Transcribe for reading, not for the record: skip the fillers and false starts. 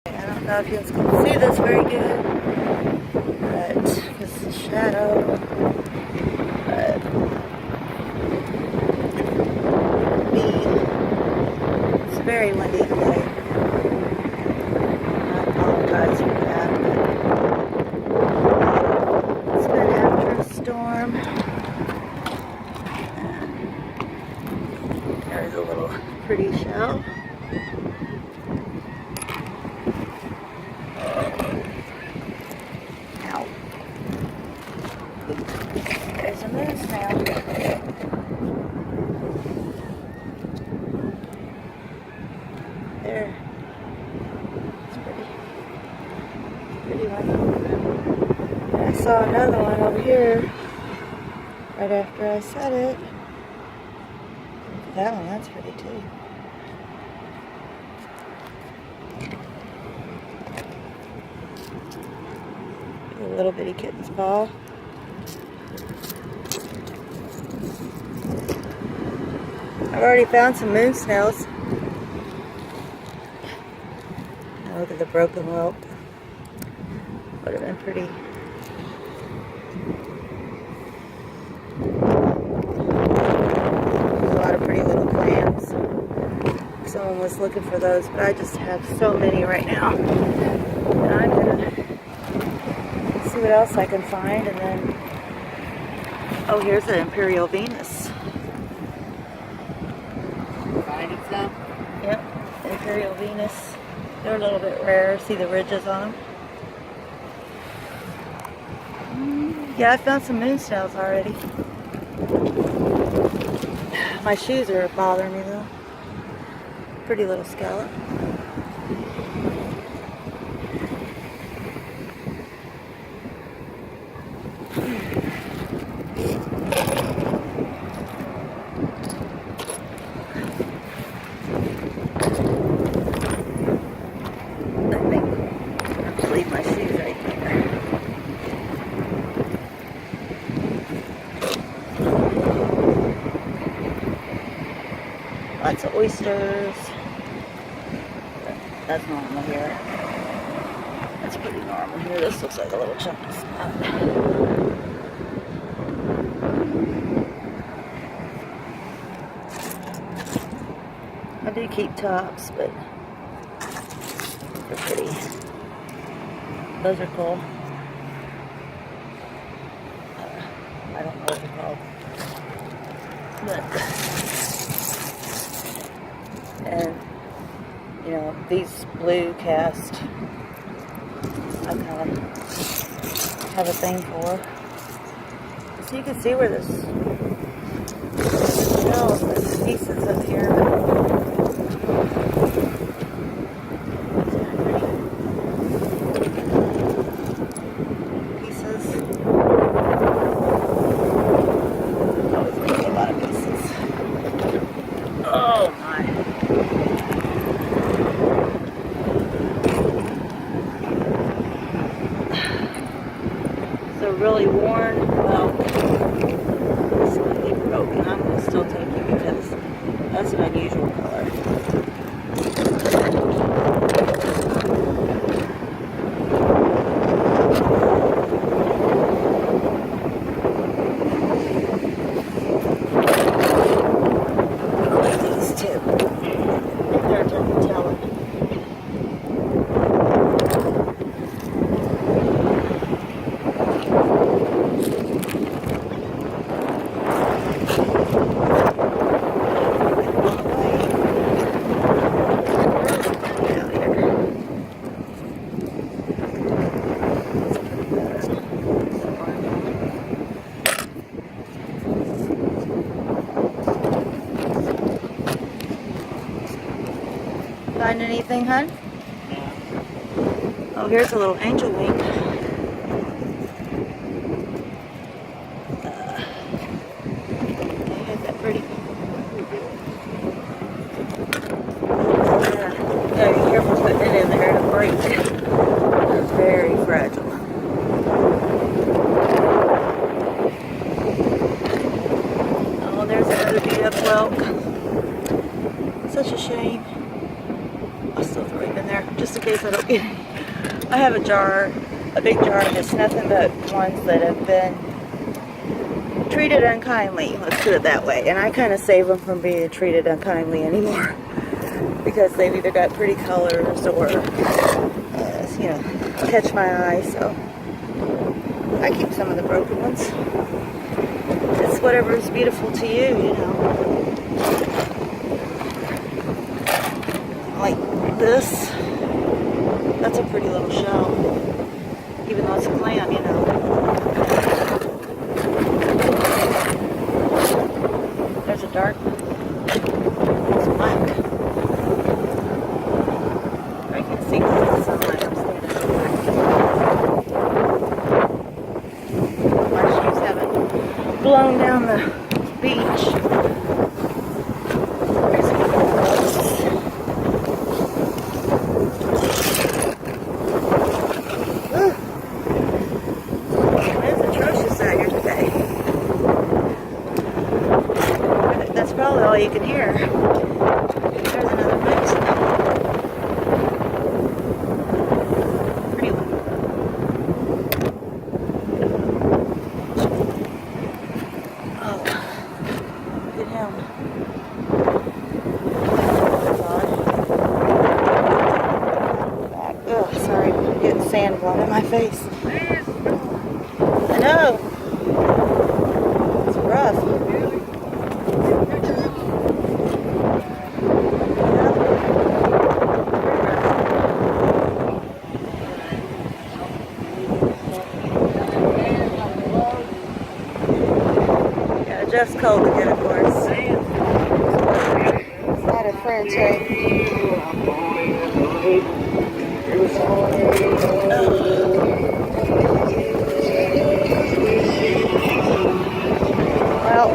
I don't know if you guys can see this very good, but it's the shadow. But it's very windy today. I apologize for that, but it's been after a storm. And there's a little pretty shell. There's a moon snail. There. It's pretty one. And I saw another one over here right after I said it. That one, that's pretty too. A little bitty kitten's paw. I've already found some moon snails. Now look at the broken whelp. Would have been pretty. There's a lot of pretty little clams. Someone was looking for those, but I just have so many right now. And I'm gonna see what else I can find, and then oh, here's an Imperial Venus. Yep, Imperial Venus. They're a little bit rare. See the ridges on them? Yeah, I found some moon snails already. My shoes are bothering me though. Pretty little scallop. My shoes right there. Lots of oysters. That's normal here. That's pretty normal here. This looks like a little chunky spot. I do keep tops, but they're pretty. Those are cool. I don't know what they're called. But, and, you know, these blue cast, I kind of have a thing for. So you can see where this shells, there's pieces up here. Really worn, well, slightly broken. I'm going to still take it because that's an unusual color. I like these two. They're turtle. Find anything, hon? Oh, here's a little angel wing. Ain't that pretty? Yeah, gotta be careful putting it in there to break. It's very fragile. Oh, there's another beat up whelp. Such a shame. I'll still throw it in there just in case I don't get I have a jar, a big jar, and it's nothing but ones that have been treated unkindly. Let's do it that way. And I kind of save them from being treated unkindly anymore because they've either got pretty colors or, you know, catch my eye. So I keep some of the broken ones. It's whatever is beautiful to you, you know. Like this. That's a pretty little shell. Even though it's a clam, you know. There's a dark one. It's black. I can see the sunlight. I'm standing my shoes haven't blown down the beach. It's atrocious out here today. That's probably all you can hear. There's another place. Pretty one. Oh, look at him. That's odd. Ugh, sorry, I'm getting sand blown in my face. I know. It's rough. Yeah, Jeff's cold again, of course. It's not a French, right? Well,